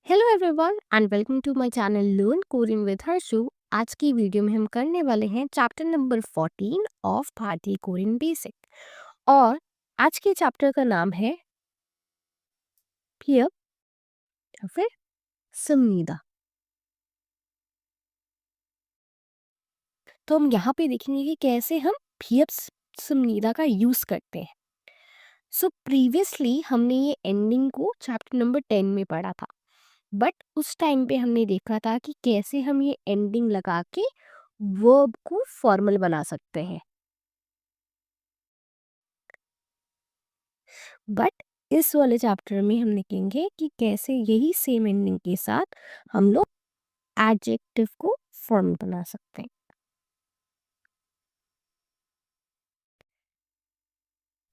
Hello everyone and welcome to my channel learn Korean with Harshu. आज की video में हम करने वाले हैं चैप्टर नंबर 14 ऑफ भारतीय कोरियन बेसिक। और आज के चैप्टर का नाम है पियप या फिर समनीदा। तो हम यहाँ पे देखेंगे कि कैसे हम पियप समनीदा का यूज करते हैं। सो प्रीवियसली हमने ये एंडिंग को चैप्टर नंबर 10 में पढ़ा था, बट उस टाइम पे हमने देखा था कि कैसे हम ये एंडिंग लगा के वर्ब को फॉर्मल बना सकते हैं। बट इस वाले चैप्टर में हम देखेंगे कि कैसे यही सेम एंडिंग के साथ हम लोग एडजेक्टिव को फॉर्म बना सकते हैं।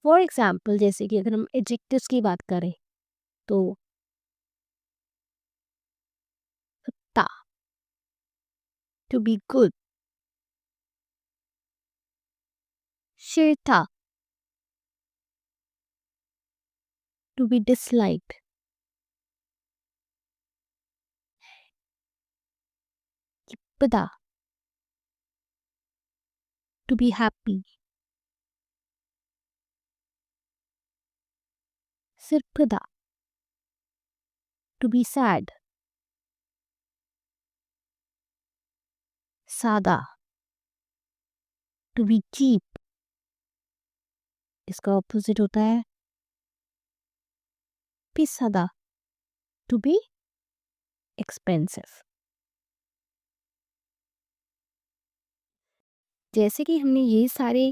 फॉर एग्जाम्पल जैसे कि अगर हम एडजेक्टिव्स की बात करें तो ता, टू बी गुड, शिरता, टू बी डिसलाइक्ड, पदा, टू बी हैप्पी, सिरपदा, टू बी सैड, सादा, टू बी चीप, इसका ऑपोजिट होता है पिसादा, टू बी एक्सपेंसिव। जैसे कि हमने ये सारे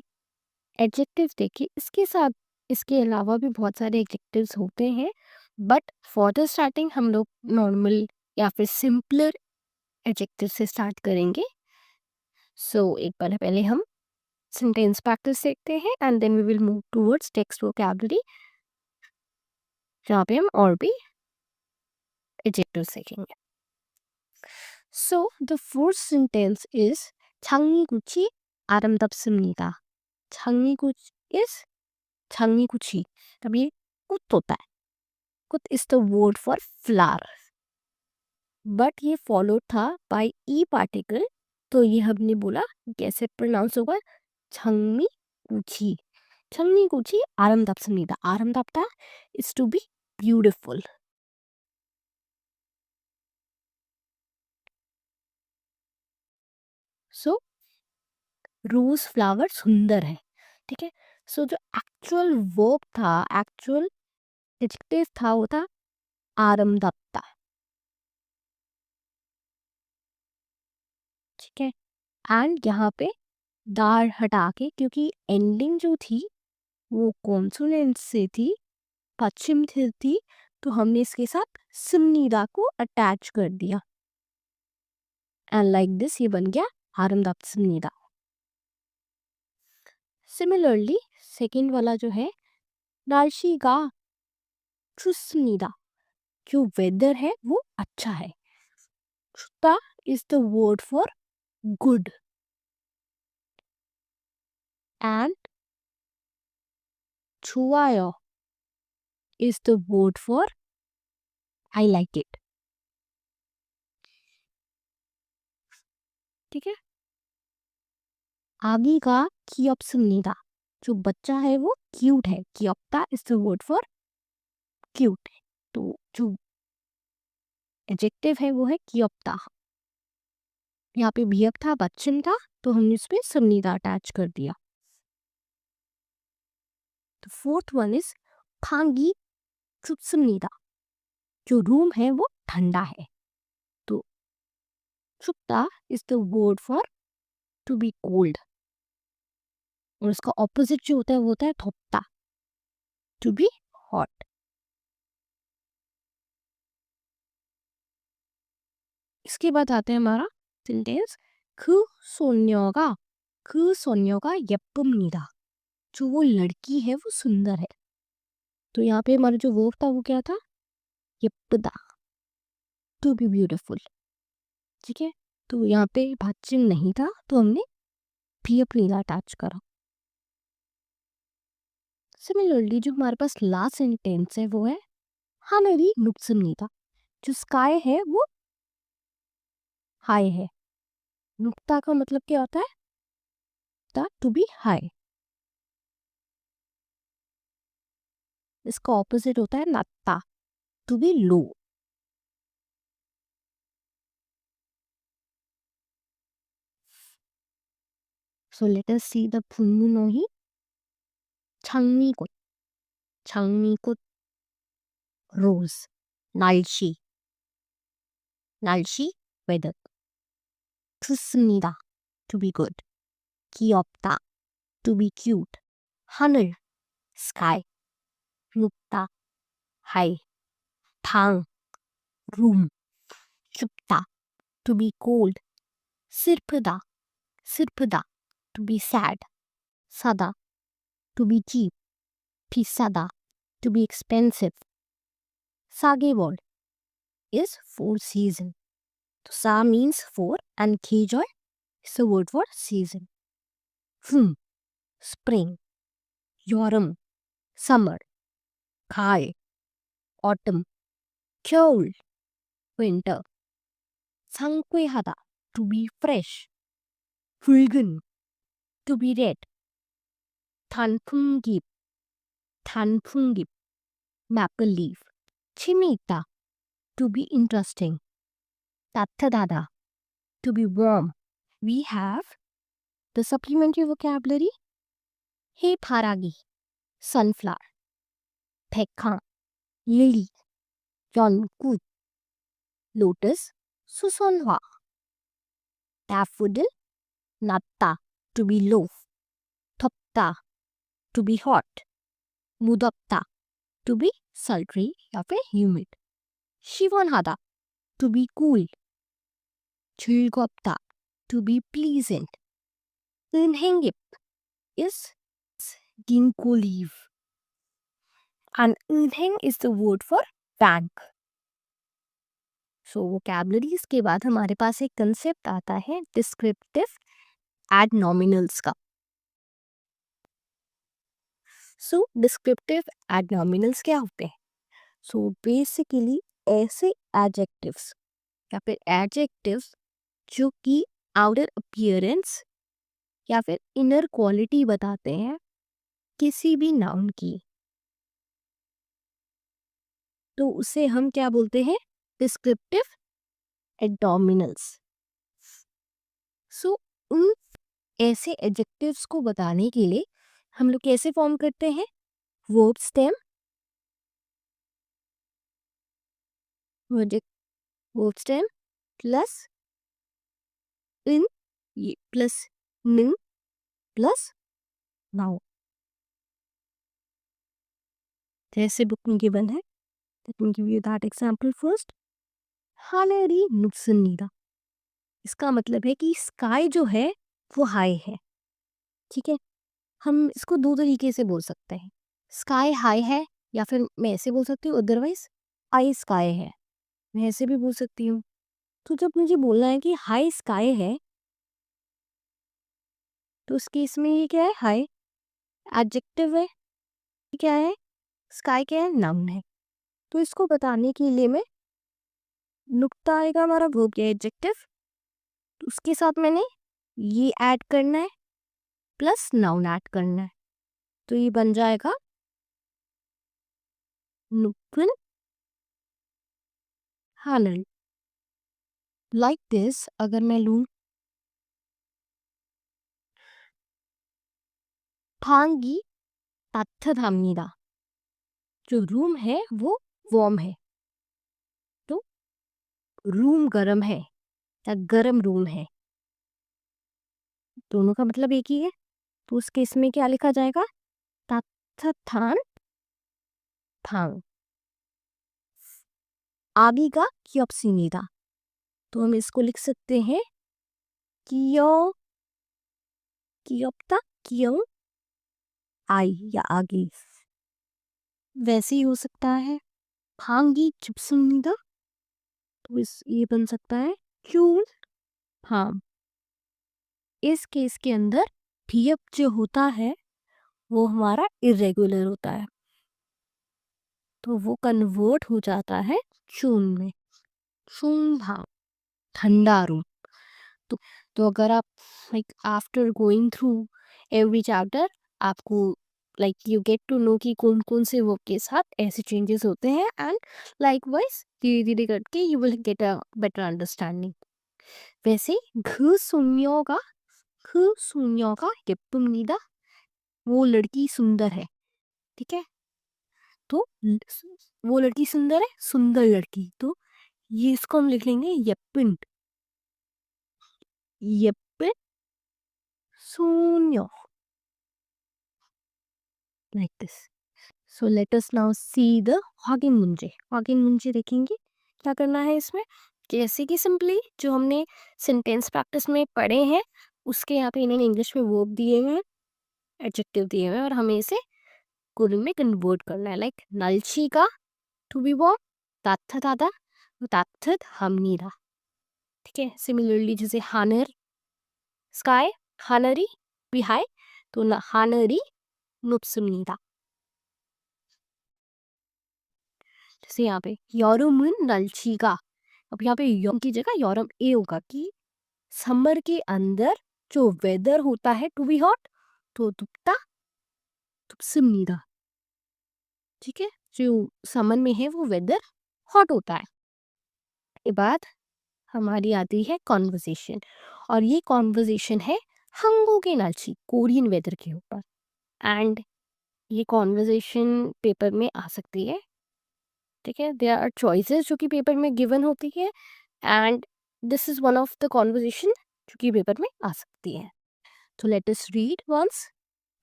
एडजेक्टिव्स देखे, इसके साथ इसके अलावा भी बहुत सारे एडजेक्टिव्स होते हैं, बट फॉर द स्टार्टिंग हम लोग नॉर्मल या फिर सिंपलर एडजेक्टिव से स्टार्ट करेंगे। एक बार पहले हम सेंटेंस प्रैक्टिस देखते हैं and then we will move towards text vocabulary, जहाँ पे हम और भी एडजेक्टिव सीखेंगे। The first sentence is 장미꽃이 아름답습니다. 장미꽃 is 장미꽃이, तब ये 꽃 होता है। कुत is the word for flower, but ये फॉलो था बाय ई पार्टिकल, तो ये हमने बोला कैसे प्रोनाउंस होगा, छंगमी कुची। छंगमी कुची आरामदाप्सनीदा, आरामदाप्ता is to be beautiful. So rose flower सुंदर है, ठीक है। जो एक्चुअल वर्ब था, एक्चुअल एडजेक्टिव था, वो था आरामदाप्ता, ठीक है। एंड यहाँ पे दार हटा के, क्योंकि एंडिंग जो थी वो कॉन्सोनेंट से थी, पश्चिम थी, तो हमने इसके साथ सिमनीदा को अटैच कर दिया एंड लाइक दिस ये बन गया आरामदायक सिमनीदा। सिमिलरली सेकेंड वाला जो है नार्शिगा चुस्नीदा, जो वेदर है वो अच्छा है। चुता is the word for good and छुआयो is the word for I like it, ठीक है। आगे का कियोप्सनीदा, जो बच्चा है वो क्यूट है, कियोप्ता is the word for cute. तो जो एडजेक्टिव है वो है कियोप्ता। यहाँ पे बियप था, बच्चन था, तो हमने इसमें समनीदा अटैच कर दिया। तो फोर्थ वन इज खांगी चुप्सनीदा, जो रूम है वो ठंडा है, तो चुप्ता is the word for to be cold, और इसका ऑपोजिट जो होता है वो होता है थोप्ता, टू बी हॉट। इसके बाद आते हैं हमारा सेंटेंस 그 소녀가 그 소녀가 예쁩니다, जो वो लड़की है वो सुंदर है। तो यहाँ पे हमारा जो वर्ब था वो क्या था, ये쁘다, टू बी ब्यूटीफुल, ठीक है। तो यहाँ पे भाचिन नहीं था, तो हमने भी अपनी अटैच करा। सिमिलरली जो हमारे पास लास्ट सेंटेंस है वो है हानरी नुक्समनीदा, जो स्काई है वो हाई है। नुक्ता का मतलब क्या होता है? To be high. इसका ऑपोजिट होता है नत्ता, to be low. So let us see the 분노히. 장미꽃, 장미꽃, rose, 날씨, 날씨, weather. 좋습니다, to be good. 귀엽다, to be cute. 하늘, sky. 높다, high. 방, room. 춥다, to be cold. 슬프다, 슬프다, to be sad. 싸다, to be cheap. 비싸다, to be expensive. 사계절 is 4 season. So sa means 4 and kejoy is the word for season. Spring, 여름, summer. 가을, autumn. 겨울, winter. 상쾌하다, to be fresh. 붉은, to be red. 단풍잎, 단풍잎. maple leaf. 재미있다, to be interesting. 따뜻하다, to be warm. We have the supplementary vocabulary. 해바라기, sunflower. 백화, lily. 연꽃, lotus. 수선화. daffodil. 낮다, to be low. 덥다, to be hot. 무덥다, to be sultry या फिर humid. 시원하다, to be cool. 즐겁다, to be pleasant. 은행잎 is ginkgo leaf. And 은행 is the word for bank. So vocabularies के बाद हमारे पास एक concept आता है descriptive एडनॉमिनल्स का. सो डिस्क्रिप्टिव एडनॉमिनल्स क्या होते हैं? सो बेसिकली ऐसे एडजेक्टिव्स या फिर एडजेक्टिव्स जो कि आउटर अपीयरेंस या फिर इनर क्वालिटी बताते हैं किसी भी नाउन की, तो उसे हम क्या बोलते हैं? डिस्क्रिप्टिव एडनॉमिनल्स. सो उन ऐसे एडजेक्टिव्स को बताने के लिए हम लोग कैसे फॉर्म करते हैं? Verb stem, verb stem plus इन प्लस न प्लस नाउन. जैसे बुक में गिवन है, let me give you that example first. हालेरी नुक्सनीदा. इसका मतलब है कि स्काई जो है वो हाई है. ठीक है, हम इसको दो तरीके से बोल सकते हैं. स्काई हाई है या फिर मैं ऐसे बोल सकती हूँ, अदरवाइज हाई स्काई है, मैं ऐसे भी बोल सकती हूँ. तो जब मुझे बोलना है कि हाई स्काई है, तो उस केस में ये क्या है? हाई एडजेक्टिव है. क्या है? स्काई क्या है? नाउन है. तो इसको बताने के लिए मैं नुक्ता आएगा हमारा वर्ब या एडजेक्टिव, उसके साथ मैंने ये ऐड करना है प्लस नाउन ऐड करना है, तो ये बन जाएगा नुक्कन हानल. लाइक दिस अगर मैं लूं भांगी 따뜻합니다. जो रूम है वो वार्म है, तो रूम गर्म है या गर्म रूम है, दोनों का मतलब एक ही है. तो उस केस में क्या लिखा जाएगा? 따뜻한 방. 아기가 귀엽습니다. तो हम इसको लिख सकते हैं 귀여, 귀엽다, 귀여운 आई या आगे. वैसे ही हो सकता है भांगी 춥습니다, तो ये बन सकता है क्यूल. हाँ, इस केस के अंदर भी जो होता है वो हमारा इरेगुलर होता है, तो वो कन्वर्ट हो जाता है चून में. 숭방, ठंडा रूम. तो अगर आप like after going through every chapter आपको like you get to know कि कौन कौन से वर्ब के साथ ऐसे चेंजेस होते हैं एंड लाइक वाइज धीरे धीरे करके you will get a better understanding. वैसे 그 소녀가 예쁩니다. वो लड़की सुंदर है. ठीक है. तो वो लड़की सुंदर है, सुंदर लड़की. तो ये इसको हम लिख लेंगे 예쁜. 예쁜 소녀. Like this. So let us now see the 확인 문제. 확인 문제 देखेंगे क्या करना है इसमें. जैसे कि सिंपली जो हमने सेंटेंस प्रैक्टिस में पढ़े हैं उसके यहाँ पे इन्होंने इंग्लिश में वर्ब दिए हुए हैं, एडजेक्टिव दिए हुए हैं और हमें इसे कोरियन में कन्वर्ट करना है. Like 날씨가 to be warm, 따뜻하다, 따뜻합니다. ठीक है. सिमिलरली जैसे 하늘 स्काई, 하늘이 भी हाई, तो 하늘이 높습니다. जैसे यहाँ पे 여름은 날씨가, अब यहाँ पे यम की जगह यौरम ए होगा कि समर के अंदर जो वेदर होता है टू बी हॉट तो 덥다 덥습니다. ठीक है. जो समर में है वो वेदर हॉट होता है. के बाद हमारी आती है कॉन्वर्सेशन और ये कॉन्वर्सेशन है 한국의 날씨 कोरियन वेदर के ऊपर. एंड ये कॉन्वर्सेशन पेपर में आ सकती है. ठीक है. देयर आर चॉइसेस जो कि पेपर में गिवन होती है and this is one of the conversation जो कि पेपर में आ सकती है. तो let us read once.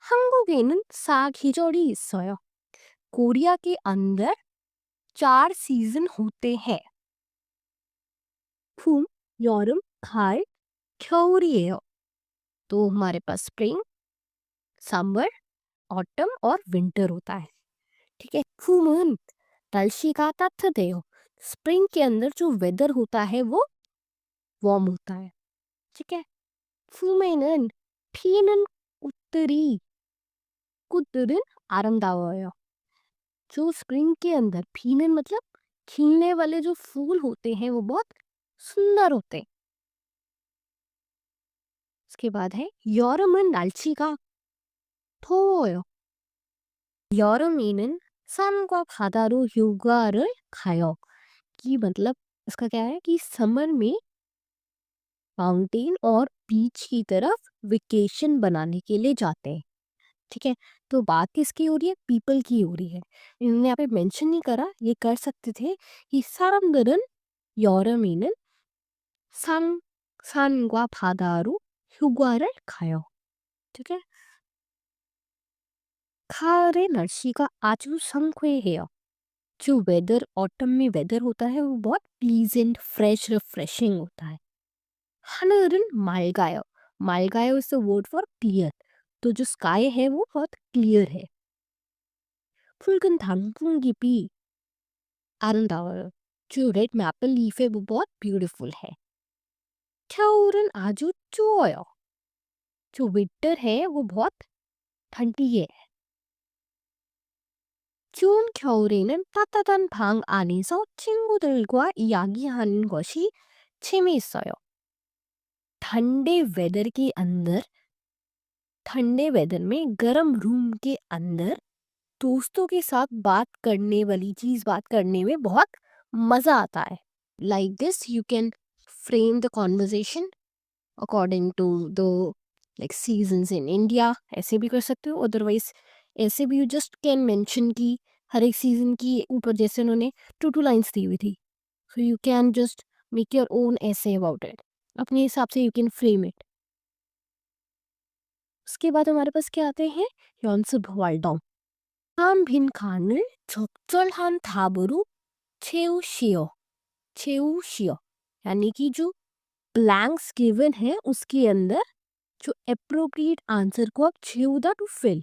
한국에는 4계절이 있어요. Korea के अंदर 4 सीजन होते हैं. 봄, 여름, 가을, 겨울이에요. तो हमारे पास स्प्रिंग, समर, ऑटम और विंटर होता है. ठीक है. 봄은 날씨가 따뜻해요. स्प्रिंग के अंदर जो वेदर होता है वो वार्म होता है. ठीक है. 봄에는 피는 꽃들은 아름다워요. जो स्प्रिंग के अंदर 피는 मतलब खिलने वाले जो फूल होते हैं वो बहुत सुंदर होते हैं. उसके बाद है 여름은 날씨가 더워요. 여름에는 산과 바다로 휴가를 가요. कि मतलब इसका क्या है कि समर में माउंटेन और बीच की तरफ वेकेशन बनाने के लिए जाते हैं. ठीक है. तो बात किसकी हो रही है. पीपल की हो रही है. इन्होंने यहाँ पे मेंशन नहीं करा. ये कर सकते थे कि 사람들은 여름에는 산과 바다로 휴가를 가요. ठीक है. 가을의 날씨가 아주 상쾌해요. जो वेदर ऑटम में वेदर होता है वो बहुत प्लीजेंट फ्रेश रिफ्रेशिंग होता है. 하늘은 맑아요. 맑아요 is the word for clear. तो जो स्काई है वो बहुत क्लियर है. 붉은 당분잎이 아름다워요. जो रेड मैपल लीफ है वो बहुत ब्यूटीफुल है. 겨울은 아주 추워요. जो विंटर है वो बहुत ठंडी है. 추운 겨울에는 따뜻한 방 안에서 친구들과 이야기하는 것이 재미있어요. ठंडे वेदर के अंदर, ठंडे वेदर में गर्म रूम के अंदर दोस्तों के साथ बात करने वाली चीज बात करने में बहुत मजा आता है. Like this you can frame the conversation according to the like seasons in India. ऐसे भी कर सकते हो. अदरवाइज ऐसे भी यू जस्ट कैन मेंशन की हर एक सीजन की ऊपर जैसे उन्होंने 2 लाइन्स दी हुई थी. So you can just make your own ऐसे अबाउट इट. अपने हिसाब से यू कैन फ्रेम इट. उसके बाद हमारे पास क्या आते हैं 연습 활동. 한 빈칸을 적절한 답으로 채우시오. 채우시오. यानी कि जो ब्लैंक्स गिवन है उसके अंदर जो अप्रोप्रिएट आंसर को आप 채우다 टू फिल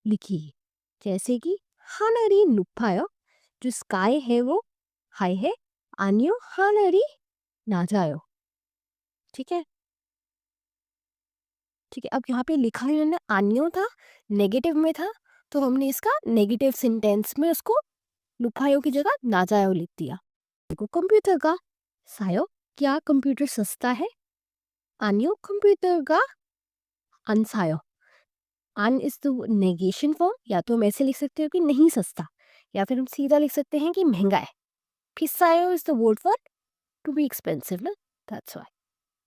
लिखिए. जैसे कि 하늘이 높아요. जो स्काई है वो हाई है. 아니요, 하늘이 낮아요. ठीक है. ठीक है. अब यहाँ पे लिखा है इन्होंने आनियो था, नेगेटिव में था, तो हमने इसका नेगेटिव सेंटेंस में उसको लुफायो की जगह नाजायो लिख दिया. देखो कंप्यूटर का सायो, क्या कंप्यूटर सस्ता है? आनियो, कंप्यूटर का अनसायो। अन इज द नेगेशन फॉर्म, या तो हम ऐसे लिख सकते हो कि नहीं सस्ता, या फिर हम सीधा लिख सकते हैं कि महंगा है। फिर सायो is the word for to be expensive ना, दैट्स व्हाई।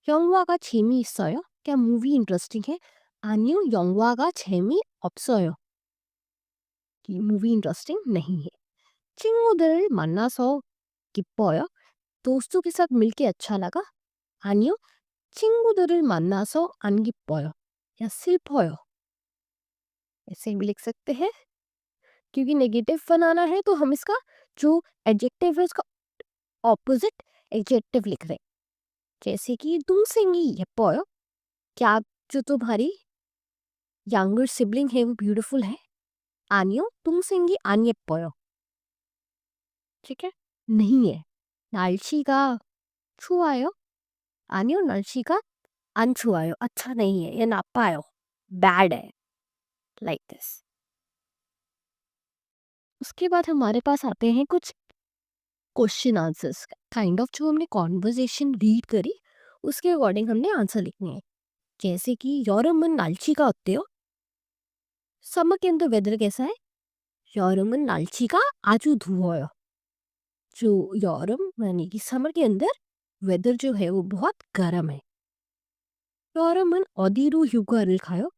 영화가 재미있어요? क्या मूवी इंटरेस्टिंग है? 아니요, 영화가 재미없어요. कि मूवी इंटरेस्टिंग नहीं है। 친구들을 만나서 기뻐요? दोस्तों के साथ मिलके अच्छा लगा? 아니요, 친구들을 만나서 안 기뻐요. या 슬퍼요, ऐसे भी लिख सकते हैं। क्योंकि नेगेटिव बनाना है तो हम इसका जो एडजेक्टिव है उसका ऑपोजिट एडजेक्टिव लिख रहे हैं। जैसे कि 동생이 예뻐요? क्या जो तुम्हारी यंगर सिबलिंग है वो ब्यूटीफुल है? 아니요, 동생이 안 예뻐요. ठीक है, नहीं है। 날씨가 추워요? 아니요, 날씨가 안 추워요. अच्छा नहीं है, ये 나빠요, बैड है, लाइक दिस। उसके बाद हमारे पास आते हैं कुछ क्वेश्चन आंसर्स, काइंड ऑफ जो हमने कॉन्वर्जेशन रीड करी उसके अकॉर्डिंग हमने आंसर लिखने हैं। जैसे कि 여름은 날씨가 어때요? समर के अंदर वेदर कैसा है? 여름은 날씨가 아주 더워요। जो यौरम यानी कि समर के अंदर वेदर जो है वो बहुत गर्म है। 여름은 어디로 휴가를 가요?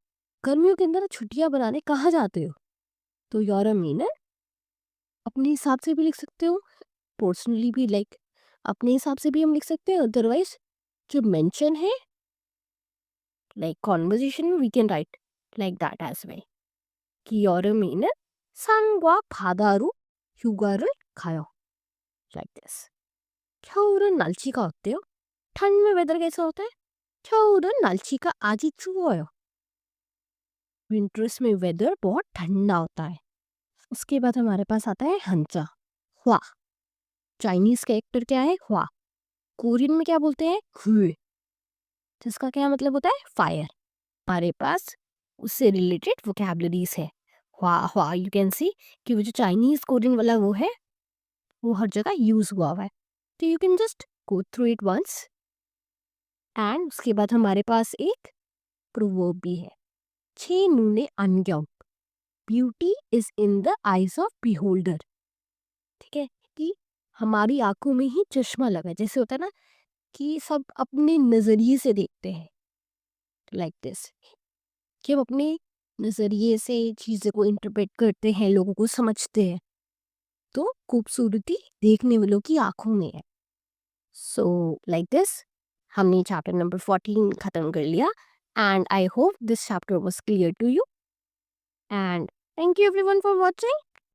गर्मियों के अंदर छुट्टियां बनाने कहाँ जाते हो? तो 여름이는 अपने हिसाब से भी लिख सकते हो, पर्सनली भी, लाइक अपने हिसाब से भी हम लिख सकते हैं। अदरवाइज जो मेंशन है लाइक कॉन्वर्जेशन में we can write like that as well कि 여름이는 산과 바다로 휴가를 가요, like this। 겨울은 날씨가 어때요? ठंड में वेदर कैसा होता है? 겨울은 날씨가 아주 추워요। विंटर्स में वेदर बहुत ठंडा होता है। उसके बाद हमारे पास आता है हंचा, हुआ। चाइनीज कैरेक्टर क्या है? हुआ। कोरियन में क्या बोलते हैं? हुए, जिसका क्या मतलब होता है? फायर। हमारे पास उससे रिलेटेड वोकैबुलरीज है। हुआ हुआ, यू कैन सी कि वो जो चाइनीज कोरियन वाला वो है वो हर जगह यूज हुआ है। तो you can just go through it once. And उसके बाद हमारे पास एक प्रोवर्ब भी है, छे नूने 안경, beauty is in the eyes of beholder. ठीक है, कि हमारी आंखों में ही चश्मा लगा है। जैसे होता है ना कि सब अपने नजरिए से देखते हैं, लाइक दिस, कि हम अपने नजरिए से चीजें को इंटरप्रेट करते हैं, लोगों को समझते हैं। तो खूबसूरती देखने वालों की आंखों में है। सो लाइक दिस हमने चैप्टर नंबर 14 खत्म कर लिया। And I hope this chapter was clear to you, and thank you everyone for watching.